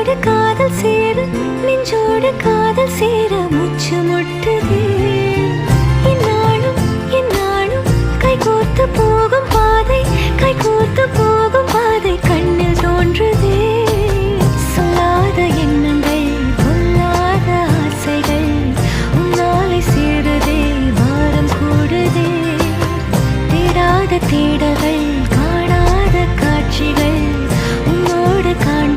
நெஞ்சோடு காதல் சேர நெஞ்சோடு காதல் சேர மூச்சு முட்டுதே இந்நாளும் இந்நாளும் கைகோர்த்து போகும் பாதை